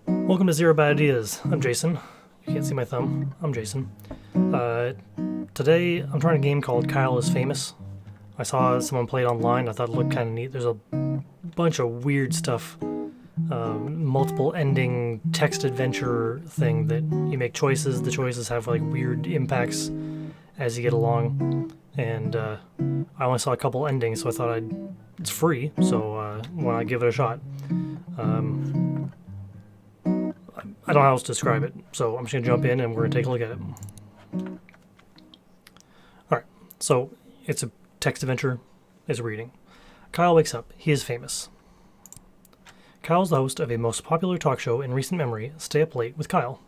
Welcome to Zero Bad Ideas. I'm Jason. You can't see my thumb. I'm Jason. Today, I'm trying a game called Kyle is Famous. I saw someone play it online. I thought it looked kind of neat. There's a bunch of weird stuff. Multiple ending text adventure thing that you make choices. The choices have like weird impacts as you get along. And I only saw a couple endings, so I thought it's free, so why not give it a shot? I don't know how else to describe it, so I'm just going to jump in and we're going to take a look at it. Alright, so it's a text adventure, it's a reading. Kyle wakes up. He is famous. Kyle's the host of a most popular talk show in recent memory, Stay Up Late with Kyle.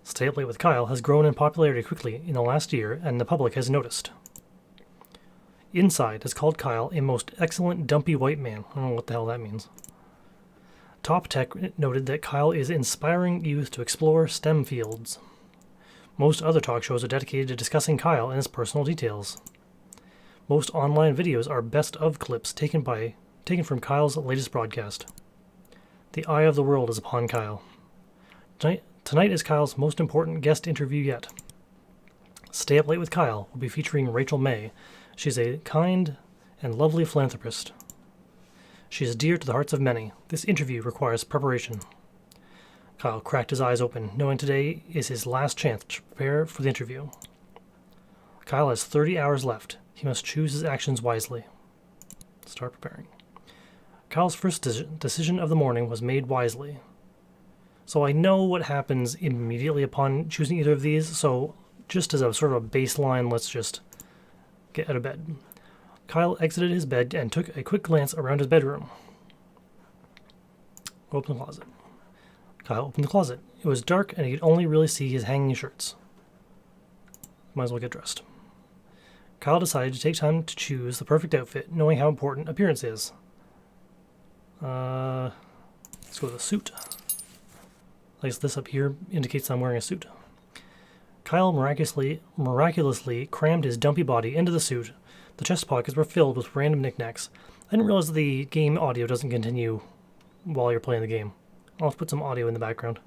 Stay Up Late with Kyle has grown in popularity quickly in the last year, and the public has noticed. Inside has called Kyle a most excellent dumpy white man. I don't know what the hell that means. Top Tech noted that Kyle is inspiring youth to explore STEM fields. Most other talk shows are dedicated to discussing Kyle and his personal details. Most online videos are best of clips taken from Kyle's latest broadcast. The eye of the world is upon Kyle. Tonight is Kyle's most important guest interview yet. Stay Up Late with Kyle will be featuring Rachel May. She's a kind and lovely philanthropist. She is dear to the hearts of many. This interview requires preparation. Kyle cracked his eyes open, knowing today is his last chance to prepare for the interview. Kyle has 30 hours left. He must choose his actions wisely. Start preparing. Kyle's first decision of the morning was made wisely. So I know what happens immediately upon choosing either of these, so just as a sort of a baseline, let's just get out of bed. Kyle exited his bed and took a quick glance around his bedroom. Open the closet. Kyle opened the closet. It was dark and he could only really see his hanging shirts. Might as well get dressed. Kyle decided to take time to choose the perfect outfit, knowing how important appearance is. Let's go with a suit. I guess this up here indicates I'm wearing a suit. Kyle miraculously crammed his dumpy body into the suit. The chest pockets were filled with random knickknacks. I didn't realize that the game audio doesn't continue while you're playing the game. I'll put some audio in the background.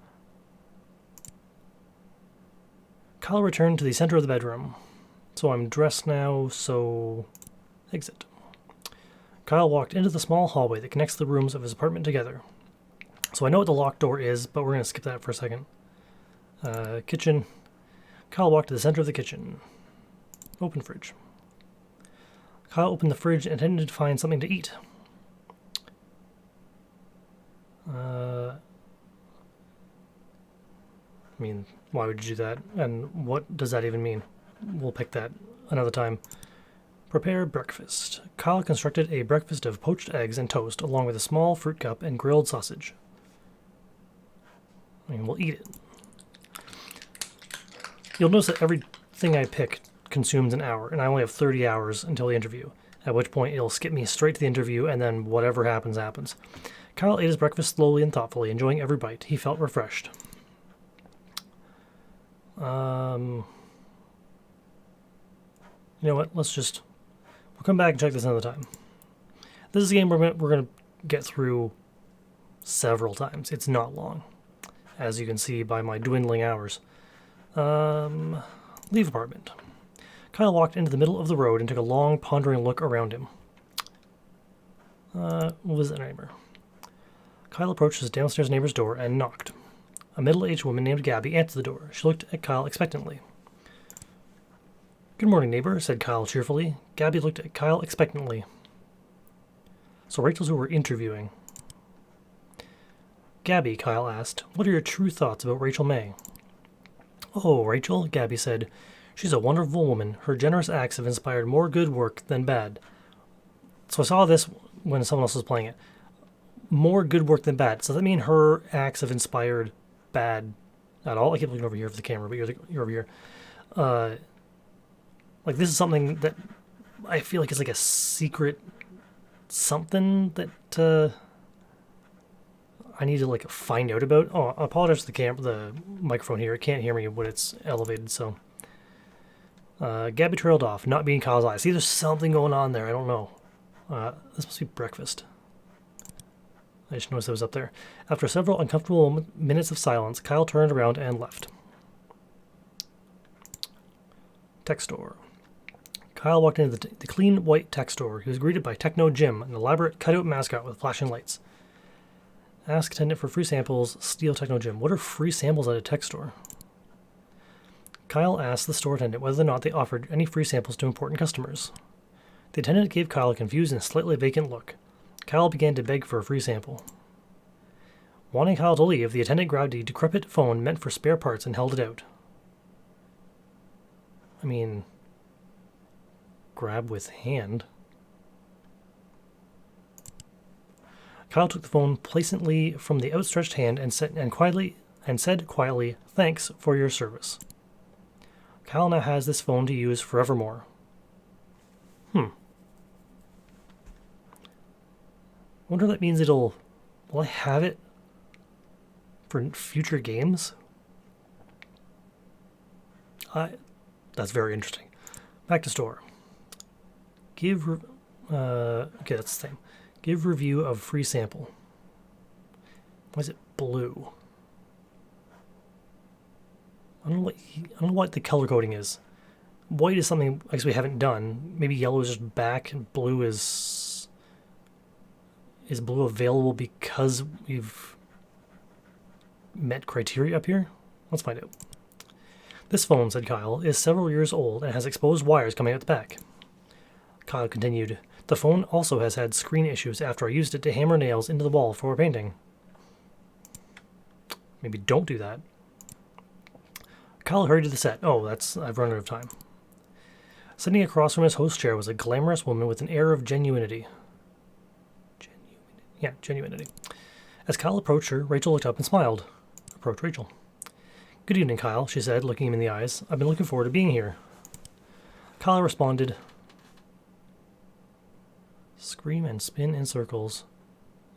Kyle returned to the center of the bedroom. So I'm dressed now, so exit. Kyle walked into the small hallway that connects the rooms of his apartment together. So I know what the locked door is, but we're going to skip that for a second. Kitchen. Kyle walked to the center of the kitchen. Open fridge. Kyle opened the fridge and intended to find something to eat. Why would you do that? And what does that even mean? We'll pick that another time. Prepare breakfast. Kyle constructed a breakfast of poached eggs and toast, along with a small fruit cup and grilled sausage. We'll eat it. You'll notice that everything I pick consumes an hour, and I only have 30 hours until the interview, at which point it'll skip me straight to the interview, and then whatever happens, happens. Kyle ate his breakfast slowly and thoughtfully, enjoying every bite. He felt refreshed. You know what? We'll come back and check this another time. This is a game we're going to get through several times. It's not long, as you can see by my dwindling hours. Leave apartment. Kyle walked into the middle of the road and took a long, pondering look around him. We'll visit a neighbor. Kyle approached his downstairs neighbor's door and knocked. A middle-aged woman named Gabby answered the door. She looked at Kyle expectantly. "Good morning, neighbor," said Kyle cheerfully. Gabby looked at Kyle expectantly. So Rachel's who we're interviewing. "Gabby," Kyle asked, "what are your true thoughts about Rachel May?" "Oh, Rachel," Gabby said. "She's a wonderful woman. Her generous acts have inspired more good work than bad." So I saw this when someone else was playing it. More good work than bad. So does that mean her acts have inspired bad at all? I keep looking over here for the camera, but you're over here. Like this is something that I feel like is like a secret something that I need to like find out about. Oh, I apologize for the microphone here. It can't hear me when it's elevated, so. Gabby trailed off, not being Kyle's eye. See, there's something going on there. I don't know. This must be breakfast. I just noticed it was up there. After several uncomfortable minutes of silence, Kyle turned around and left. Tech store. Kyle walked into the clean white tech store. He was greeted by Techno Jim, an elaborate cutout mascot with flashing lights. Ask attendant for free samples, steal Techno Jim. What are free samples at a tech store? Kyle asked the store attendant whether or not they offered any free samples to important customers. The attendant gave Kyle a confused and slightly vacant look. Kyle began to beg for a free sample. Wanting Kyle to leave, the attendant grabbed a decrepit phone meant for spare parts and held it out. I mean, grab with hand. Kyle took the phone placently from the outstretched hand and said quietly, "Thanks for your service." Kyle now has this phone to use forevermore. Wonder if that means will I have it for future games? That's very interesting. Back to store. Okay, that's the same. Give review of free sample. Why is it blue? I don't know what the color coding is. White is something I guess we haven't done. Maybe yellow is just back and blue is blue available because we've met criteria up here? Let's find out. This phone, said Kyle, is several years old and has exposed wires coming out the back. Kyle continued, the phone also has had screen issues after I used it to hammer nails into the wall for painting. Maybe don't do that. Kyle hurried to the set. Oh, I've run out of time. Sitting across from his host chair was a glamorous woman with an air of genuinity. Genuinity. As Kyle approached her, Rachel looked up and smiled. Approached Rachel. Good evening, Kyle, she said, looking him in the eyes. I've been looking forward to being here. Kyle responded, scream and spin in circles.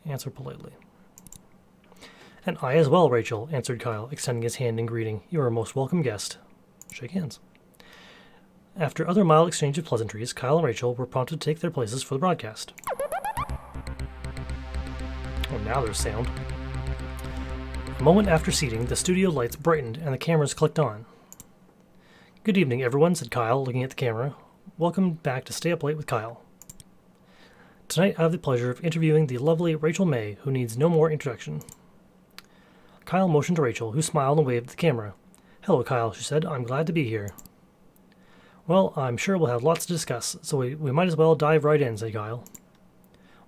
Answer politely. And I as well, Rachel, answered Kyle, extending his hand in greeting. You are a most welcome guest. Shake hands. After other mild exchange of pleasantries, Kyle and Rachel were prompted to take their places for the broadcast. Oh, now there's sound. A moment after seating, the studio lights brightened and the cameras clicked on. Good evening, everyone, said Kyle, looking at the camera. Welcome back to Stay Up Late with Kyle. Tonight I have the pleasure of interviewing the lovely Rachel May, who needs no more introduction. Kyle motioned to Rachel, who smiled and waved at the camera. Hello, Kyle, she said. I'm glad to be here. Well, I'm sure we'll have lots to discuss, so we might as well dive right in, said Kyle.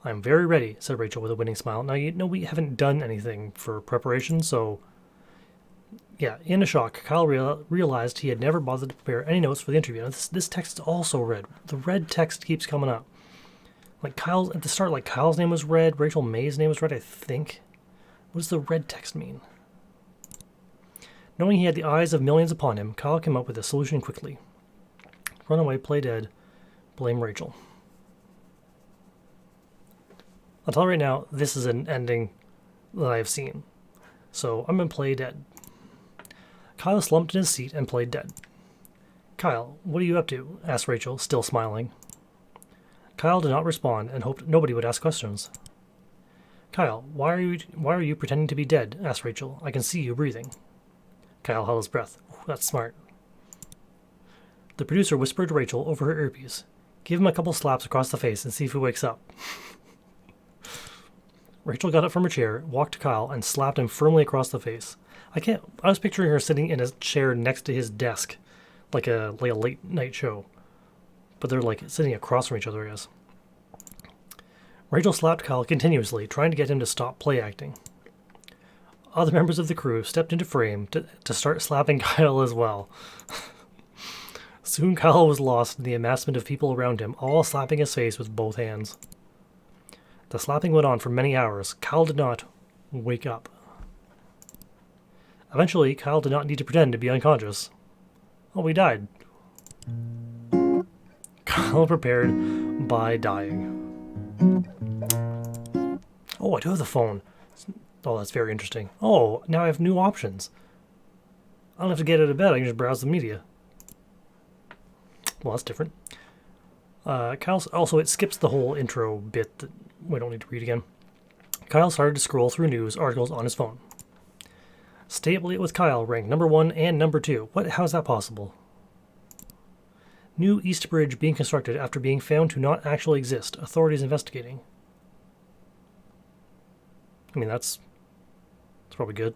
I'm very ready, said Rachel with a winning smile. Now, you know we haven't done anything for preparation, so... Yeah, in a shock, Kyle realized he had never bothered to prepare any notes for the interview. Now, this text is also red. The red text keeps coming up. Like at the start, Kyle's name was red, Rachel May's name was red, I think. What does the red text mean? Knowing he had the eyes of millions upon him, Kyle came up with a solution quickly. Run away, play dead, blame Rachel. I'll tell you right now, this is an ending that I have seen. So I'm going to play dead. Kyle slumped in his seat and played dead. Kyle, what are you up to? Asked Rachel, still smiling. Kyle did not respond and hoped nobody would ask questions. Kyle, why are you pretending to be dead? Asked Rachel. I can see you breathing. Kyle held his breath. That's smart. The producer whispered to Rachel over her earpiece. Give him a couple slaps across the face and see if he wakes up. Rachel got up from her chair, walked to Kyle, and slapped him firmly across the face. I was picturing her sitting in a chair next to his desk, like a late night show. But they're sitting across from each other, I guess. Rachel slapped Kyle continuously, trying to get him to stop play acting. Other members of the crew stepped into frame to start slapping Kyle as well. Soon Kyle was lost in the amassment of people around him, all slapping his face with both hands. The slapping went on for many hours. Kyle did not wake up. Eventually, Kyle did not need to pretend to be unconscious. Oh, he died. Kyle prepared by dying. Oh, I do have the phone. Oh, that's very interesting. Oh, now I have new options. I don't have to get out of bed. I can just browse the media. Well, that's different. Kyle's also, it skips the whole intro bit that we don't need to read again. Kyle started to scroll through news articles on his phone. Stay up late with Kyle ranked number 1 and number 2. How is that possible? New East Bridge being constructed after being found to not actually exist. Authorities investigating. I mean, that's probably good.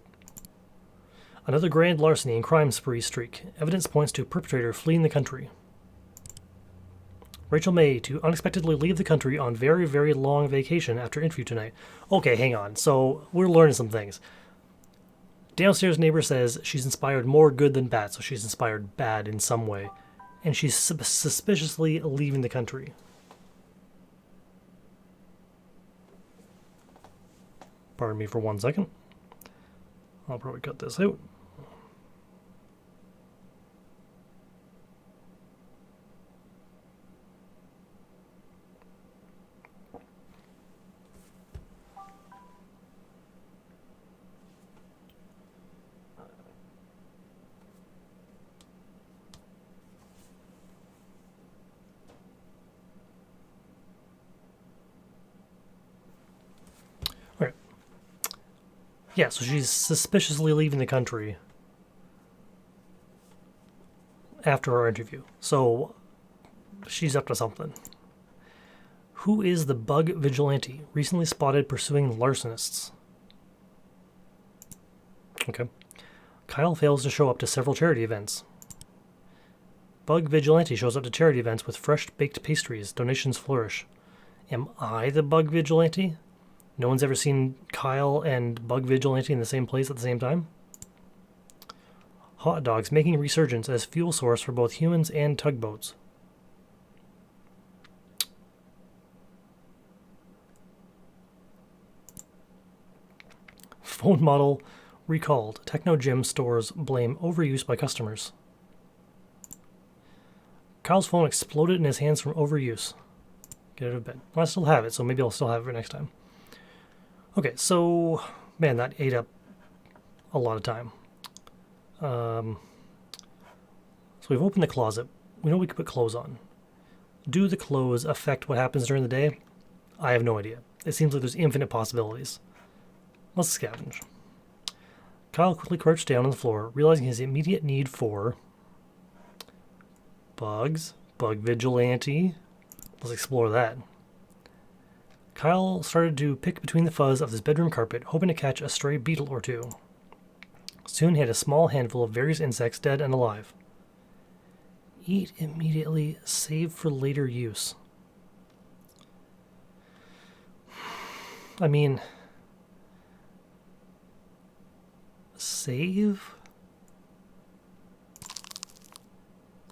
Another grand larceny and crime spree streak. Evidence points to perpetrator fleeing the country. Rachel May to unexpectedly leave the country on very, very long vacation after interview tonight. Okay, hang on. So we're learning some things. Downstairs neighbor says she's inspired more good than bad, so she's inspired bad in some way. And she's suspiciously leaving the country. Pardon me for 1 second. I'll probably cut this out. Yeah, so she's suspiciously leaving the country after our interview. So she's up to something. Who is the bug vigilante recently spotted pursuing larcenists? Okay. Kyle fails to show up to several charity events. Bug vigilante shows up to charity events with fresh baked pastries. Donations flourish. Am I the bug vigilante? No one's ever seen Kyle and Bug Vigilante in the same place at the same time? Hot dogs making a resurgence as fuel source for both humans and tugboats. Phone model recalled. Techno Gym stores blame overuse by customers. Kyle's phone exploded in his hands from overuse. Get out of bed. Well, I still have it, so maybe I'll still have it for next time. Okay, so, man, that ate up a lot of time. So we've opened the closet. We know we can put clothes on. Do the clothes affect what happens during the day? I have no idea. It seems like there's infinite possibilities. Let's scavenge. Kyle quickly crouched down on the floor, realizing his immediate need for bugs, bug vigilante. Let's explore that. Kyle started to pick between the fuzz of his bedroom carpet, hoping to catch a stray beetle or two. Soon he had a small handful of various insects, dead and alive. Eat immediately, save for later use. I mean, save?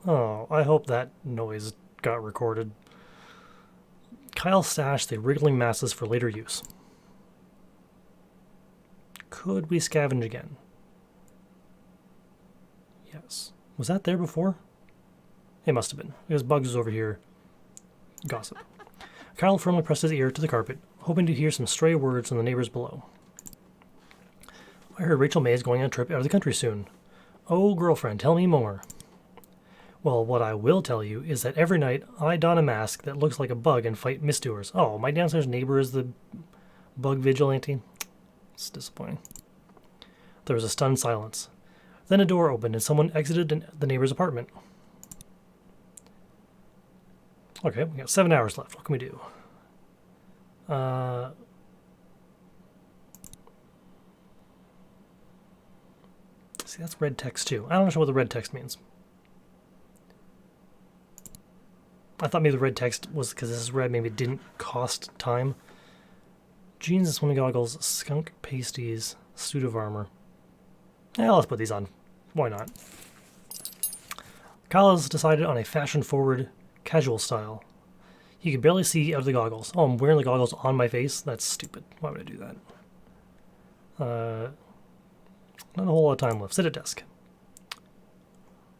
Oh, I hope that noise got recorded. Kyle stashed the wriggling masses for later use. Could we scavenge again? Yes. Was that there before? It must have been, because Bugs was over here. Gossip. Kyle firmly pressed his ear to the carpet, hoping to hear some stray words from the neighbors below. I heard Rachel May is going on a trip out of the country soon. Oh, girlfriend, tell me more. Well, what I will tell you is that every night I don a mask that looks like a bug and fight misdoers. Oh, my downstairs neighbor is the bug vigilante? It's disappointing. There was a stunned silence. Then a door opened and someone exited the neighbor's apartment. Okay, we got 7 hours left. What can we do? See, that's red text too. I don't know what the red text means. I thought maybe the red text was because this is red, maybe it didn't cost time. Jeans and swimming goggles, skunk pasties, suit of armor. Yeah, let's put these on. Why not? Kyle has decided on a fashion-forward, casual style. You can barely see out of the goggles. Oh, I'm wearing the goggles on my face? That's stupid. Why would I do that? Not a whole lot of time left. Sit at desk.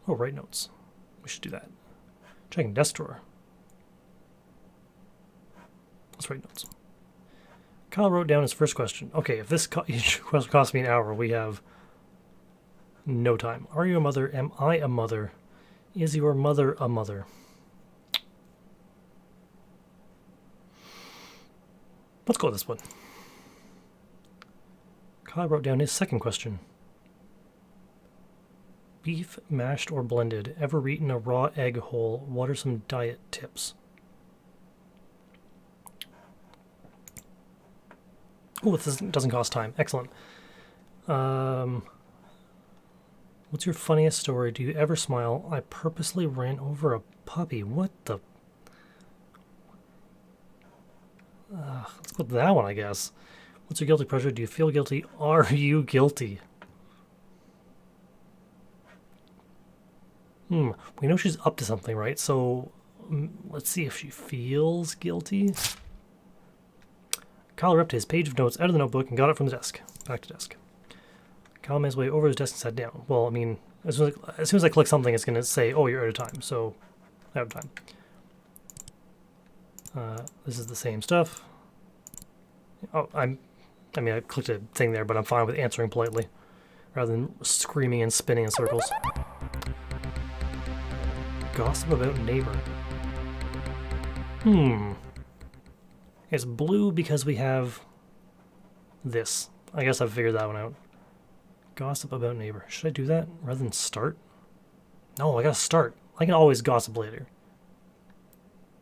Oh, write notes. We should do that. Checking desk drawer. Let's write notes. Kyle wrote down his first question. Okay, if this cost me an hour, we have no time. Are you a mother? Am I a mother? Is your mother a mother? Let's go with this one. Kyle wrote down his second question. Beef, mashed or blended. Ever eaten a raw egg whole? What are some diet tips? Oh, this doesn't cost time. Excellent. What's your funniest story? Do you ever smile? I purposely ran over a puppy. What the... let's go with that one, I guess. What's your guilty pleasure? Do you feel guilty? Are you guilty? We know she's up to something, right? So let's see if she feels guilty. Kyle ripped his page of notes out of the notebook and got it from the desk. Back to desk. Kyle made his way over his desk and sat down. Well, I mean, as soon as I click something, it's going to say, oh, you're out of time. So, out of time. This is the same stuff. Oh, I clicked a thing there, but I'm fine with answering politely, rather than screaming and spinning in circles. Gossip about neighbor. It's blue because we have this. I guess I've figured that one out. Gossip about neighbor. Should I do that rather than start? No, I gotta start. I can always gossip later.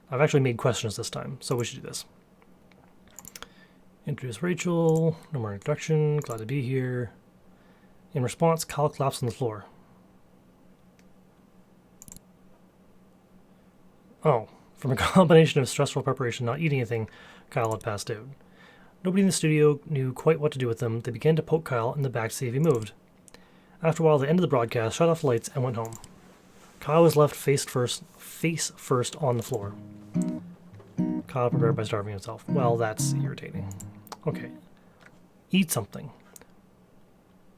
I've actually made questions this time, so we should do this. Introduce Rachel. No more introduction. Glad to be here. In response, Kyle collapsed on the floor. Oh, from a combination of stressful preparation, not eating anything, Kyle had passed out. Nobody in the studio knew quite what to do with them. They began to poke Kyle in the back to see if he moved. After a while, they ended the broadcast, shut off the lights, and went home. Kyle was left face first on the floor. Kyle prepared by starving himself. Well, that's irritating. Okay. Eat something.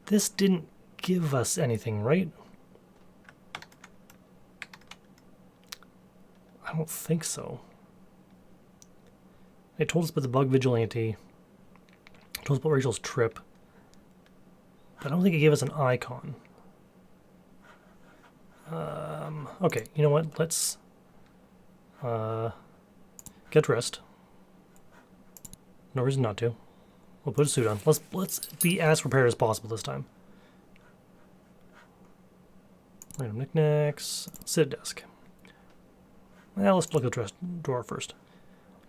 This didn't give us anything, right? I don't think so. They told us about the bug vigilante. Told us about Rachel's trip. But I don't think it gave us an icon. Okay, you know what? Let's get dressed. No reason not to. We'll put a suit on. Let's be as prepared as possible this time. Random knickknacks. Sit at desk. Well, let's look at the drawer first.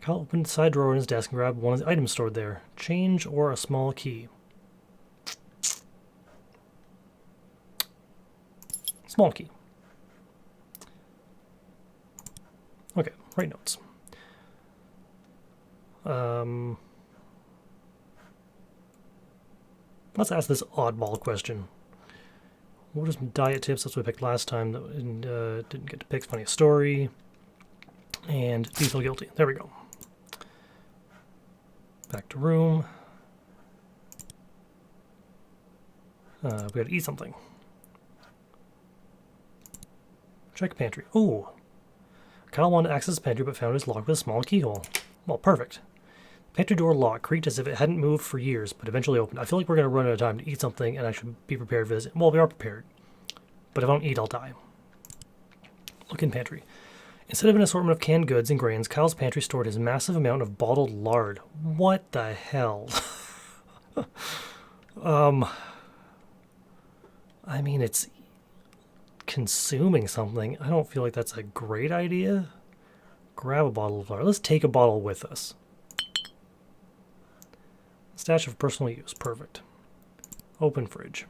Kyle opened the side drawer in his desk and grabbed one of the items stored there. Change or a small key. Small key. Okay, write notes. Let's ask this oddball question. What are some diet tips? That's what we picked last time. That didn't get to pick. Funny story. And do you feel guilty? There we go. Back to room. We gotta eat something. Check pantry. Oh! Kyle wanted to access the pantry but found it was locked with a small keyhole. Well, perfect. The pantry door locked, creaked as if it hadn't moved for years, but eventually opened. I feel like we're gonna run out of time to eat something and I should be prepared for this. Well, we are prepared. But if I don't eat, I'll die. Look in pantry. Instead of an assortment of canned goods and grains, Kyle's pantry stored his massive amount of bottled lard. What the hell? I mean, it's consuming something. I don't feel like that's a great idea. Grab a bottle of lard. Let's take a bottle with us. Stash of personal use. Perfect. Open fridge.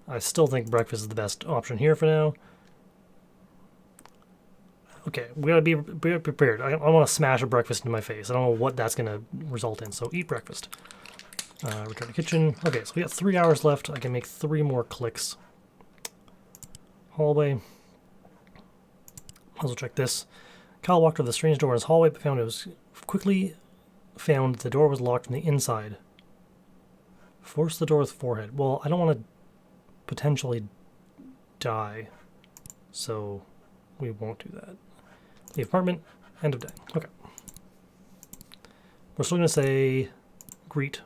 I still think breakfast is the best option here for now. Okay, we gotta be prepared. I want to smash a breakfast into my face. I don't know what that's gonna result in, so eat breakfast. Return to kitchen. Okay, so we got 3 hours left. I can make 3 more clicks. Hallway. Also check this. Kyle walked to the strange door in his hallway, but found the door was locked from the inside. Force the door with forehead. Well, I don't want to potentially die, so we won't do that. Leave apartment. End of day. Okay. We're still going to say greet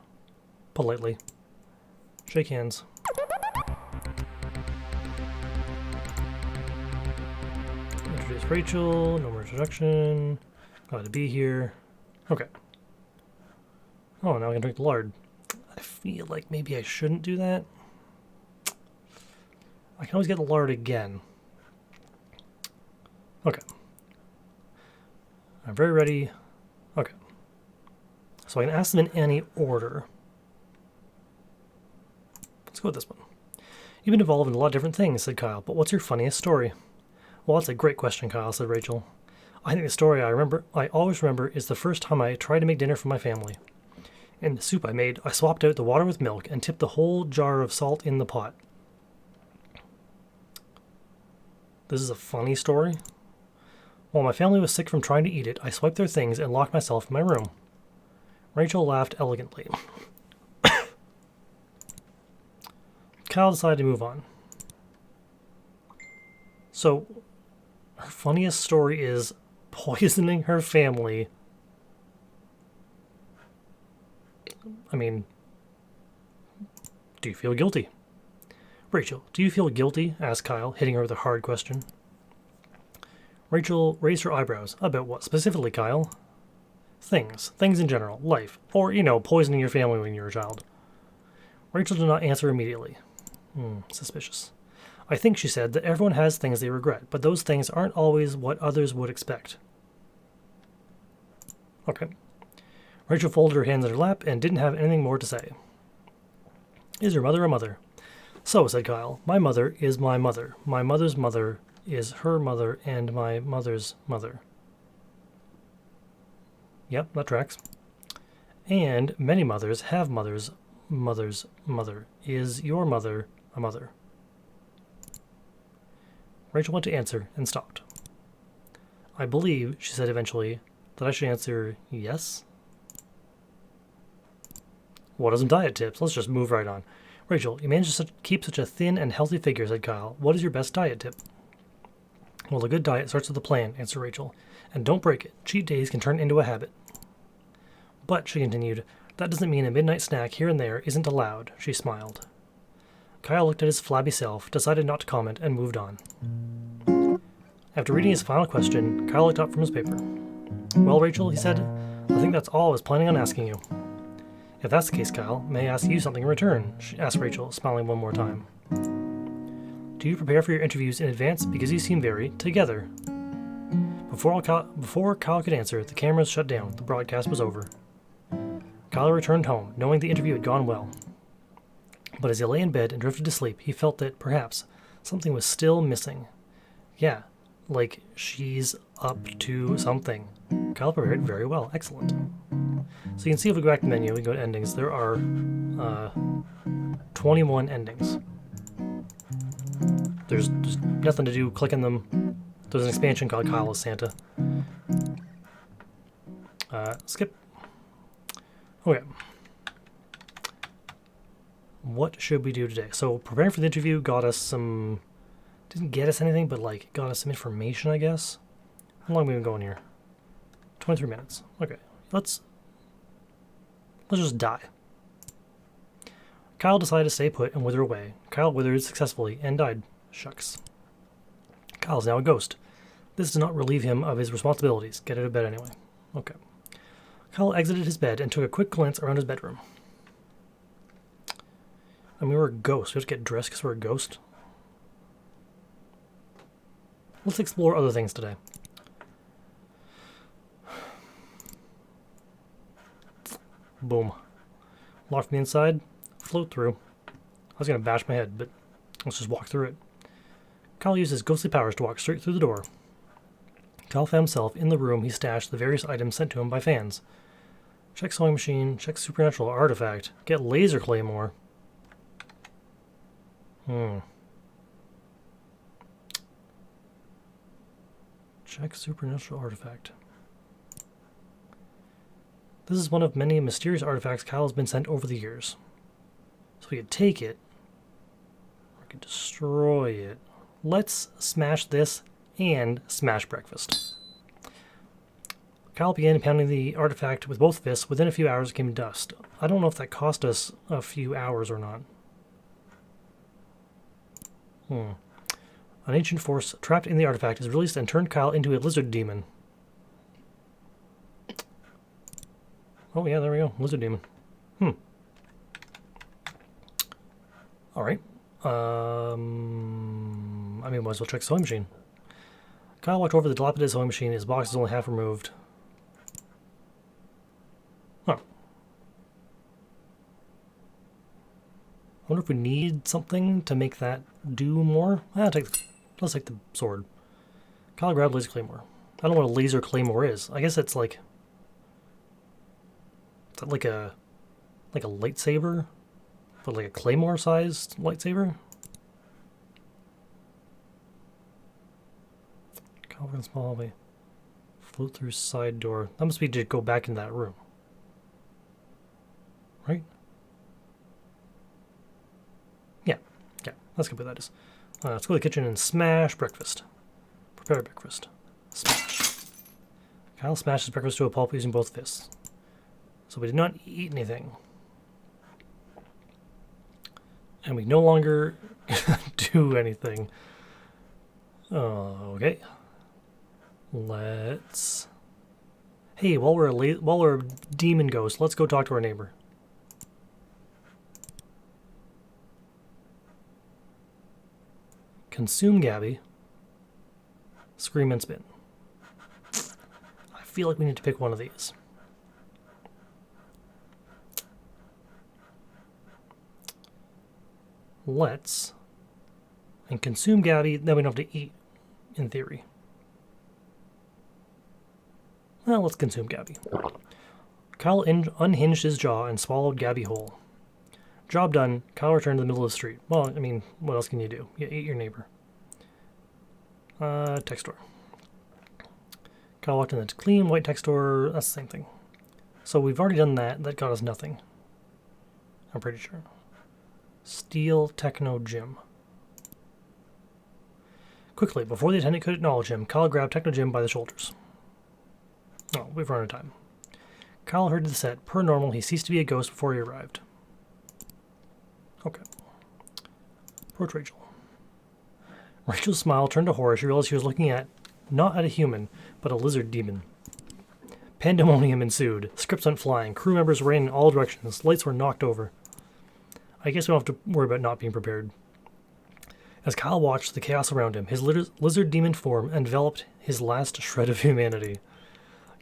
politely. Shake hands. Introduce Rachel. No more introduction. Glad to be here. Okay. Oh, now I can drink the lard. I feel like maybe I shouldn't do that. I can always get the lard again. Okay. I'm very ready. Okay. So I can ask them in any order. Let's go with this one. You've been involved in a lot of different things, said Kyle, but what's your funniest story? Well, that's a great question, Kyle, said Rachel. I think the story I always remember is the first time I tried to make dinner for my family. In the soup I made, I swapped out the water with milk and tipped the whole jar of salt in the pot. This is a funny story. While my family was sick from trying to eat it, I swiped their things and locked myself in my room. Rachel laughed elegantly. Kyle decided to move on. So, her funniest story is poisoning her family. I mean, do you feel guilty? Rachel, do you feel guilty? Asked Kyle, hitting her with a hard question. Rachel raised her eyebrows. About what specifically, Kyle? Things. Things in general. Life. Or, poisoning your family when you were a child. Rachel did not answer immediately. Suspicious. I think, she said, that everyone has things they regret, but those things aren't always what others would expect. Okay. Rachel folded her hands in her lap and didn't have anything more to say. Is your mother a mother? So, said Kyle, my mother is my mother. My mother's mother is her mother and my mother's mother. Yep, that tracks. And many mothers have mothers' mother's mother. Is your mother a mother? Rachel went to answer and stopped. I believe, she said eventually, that I should answer yes. What are some diet tips? Let's just move right on. Rachel, you managed to keep such a thin and healthy figure, said Kyle. What is your best diet tip? Well, a good diet starts with a plan, answered Rachel. And don't break it. Cheat days can turn into a habit. But, she continued, that doesn't mean a midnight snack here and there isn't allowed. She smiled. Kyle looked at his flabby self, decided not to comment, and moved on. After reading his final question, Kyle looked up from his paper. Well, Rachel, he said, I think that's all I was planning on asking you. If that's the case, Kyle, may I ask you something in return? She asked Rachel, smiling one more time. Do you prepare for your interviews in advance because you seem very together? Before Kyle could answer, the cameras shut down. The broadcast was over. Kyle returned home, knowing the interview had gone well. But as he lay in bed and drifted to sleep, he felt that, perhaps, something was still missing. Yeah, like she's up to something. Kyle prepared very well. Excellent. So you can see if we go back to the menu, we go to endings, there are 21 endings. There's just nothing to do clicking them. There's an expansion called Kyle as Santa. Skip. Okay. What should we do today? So preparing for the interview got us some... Didn't get us anything, but got us some information, I guess. How long have we been going here? 23 minutes. Okay. Let's just die. Kyle decided to stay put and wither away. Kyle withered successfully and died. Shucks. Kyle's now a ghost. This does not relieve him of his responsibilities. Get out of bed anyway. Okay. Kyle exited his bed and took a quick glance around his bedroom. I mean, we're a ghost. We have to get dressed because we're a ghost. Let's explore other things today. Boom. Locked from the inside. Float through. I was going to bash my head, but let's just walk through it. Kyle used his ghostly powers to walk straight through the door. Kyle found himself in the room he stashed the various items sent to him by fans. Check sewing machine, check supernatural artifact, get laser claymore. Check supernatural artifact. This is one of many mysterious artifacts Kyle has been sent over the years. So we could take it, or we could destroy it. Let's smash this and smash breakfast. Kyle began pounding the artifact with both fists. Within a few hours it came to dust. I don't know if that cost us a few hours or not. An ancient force trapped in the artifact is released and turned Kyle into a lizard demon. Oh yeah, there we go. Lizard demon. Alright. I mean, might as well check the sewing machine. Kyle walked over to the dilapidated sewing machine. His box is only half removed. Huh. I wonder if we need something to make that do more. Let's take the sword. Kyle grabbed laser claymore. I don't know what a laser claymore is. I guess it's like... Is that like a lightsaber? But like a claymore-sized lightsaber? Kyle ran small hallway. Float through side door. That must be to go back into that room. Right? Yeah. That's good what that is. Let's go to the kitchen and smash breakfast. Prepare breakfast. Smash. Kyle smashes breakfast to a pulp using both fists. So we did not eat anything. And we no longer do anything. Okay. Let's... Hey, while we're a demon ghost, let's go talk to our neighbor. Consume Gabby. Scream and spin. I feel like we need to pick one of these. Let's... And consume Gabby, then we don't have to eat, in theory. Well, let's consume Gabby. Kyle unhinged his jaw and swallowed Gabby whole. Job done, Kyle returned to the middle of the street. Well, I mean, what else can you do? You eat your neighbor. Tech store. Kyle walked in the clean white tech store. That's the same thing. So we've already done that. That got us nothing. I'm pretty sure. Steel Techno Gym. Quickly, before the attendant could acknowledge him, Kyle grabbed Techno Jim by the shoulders. Oh, we've run out of time. Kyle heard the set. Per normal, he ceased to be a ghost before he arrived. Okay. Approach Rachel. Rachel's smile turned to horror. She realized she was looking not at a human, but a lizard demon. Pandemonium ensued. Scripts went flying. Crew members ran in all directions. Lights were knocked over. I guess we don't have to worry about not being prepared. As Kyle watched the chaos around him, his lizard demon form enveloped his last shred of humanity.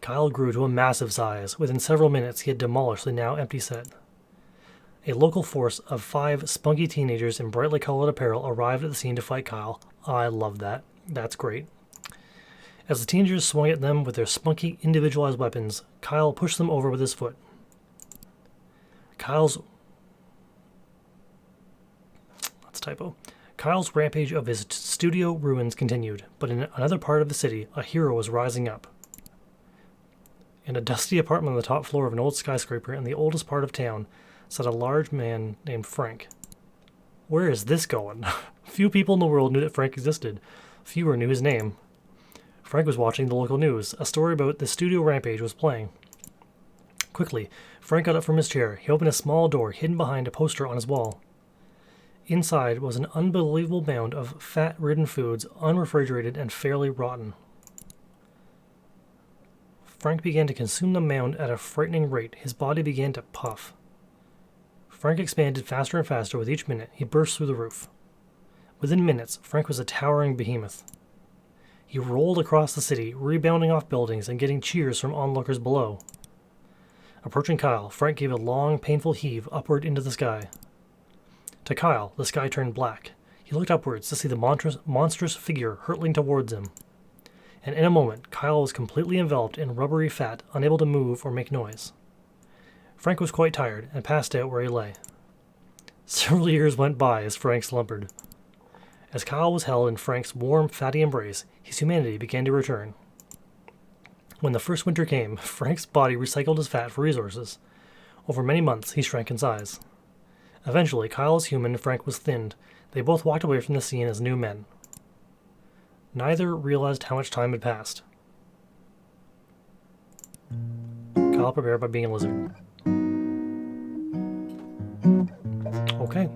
Kyle grew to a massive size. Within several minutes, he had demolished the now empty set. A local force of 5 spunky teenagers in brightly colored apparel arrived at the scene to fight Kyle. I love that. That's great. As the teenagers swung at them with their spunky, individualized weapons, Kyle pushed them over with his foot. Kyle's rampage of his studio ruins continued, but in another part of the city, a hero was rising up. In a dusty apartment on the top floor of an old skyscraper in the oldest part of town, sat a large man named Frank. Where is this going? Few people in the world knew that Frank existed. Fewer knew his name. Frank was watching the local news. A story about the studio rampage was playing. Quickly, Frank got up from his chair. He opened a small door hidden behind a poster on his wall. Inside was an unbelievable mound of fat-ridden foods, unrefrigerated and fairly rotten. Frank began to consume the mound at a frightening rate. His body began to puff. Frank expanded faster and faster with each minute. He burst through the roof. Within minutes, Frank was a towering behemoth. He rolled across the city, rebounding off buildings and getting cheers from onlookers below. Approaching Kyle, Frank gave a long, painful heave upward into the sky. To Kyle, the sky turned black. He looked upwards to see the monstrous figure hurtling towards him. And in a moment, Kyle was completely enveloped in rubbery fat, unable to move or make noise. Frank was quite tired and passed out where he lay. Several years went by as Frank slumbered. As Kyle was held in Frank's warm, fatty embrace, his humanity began to return. When the first winter came, Frank's body recycled his fat for resources. Over many months, he shrank in size. Eventually, Kyle was human and Frank was thinned. They both walked away from the scene as new men. Neither realized how much time had passed. Kyle prepared by being a lizard. Okay.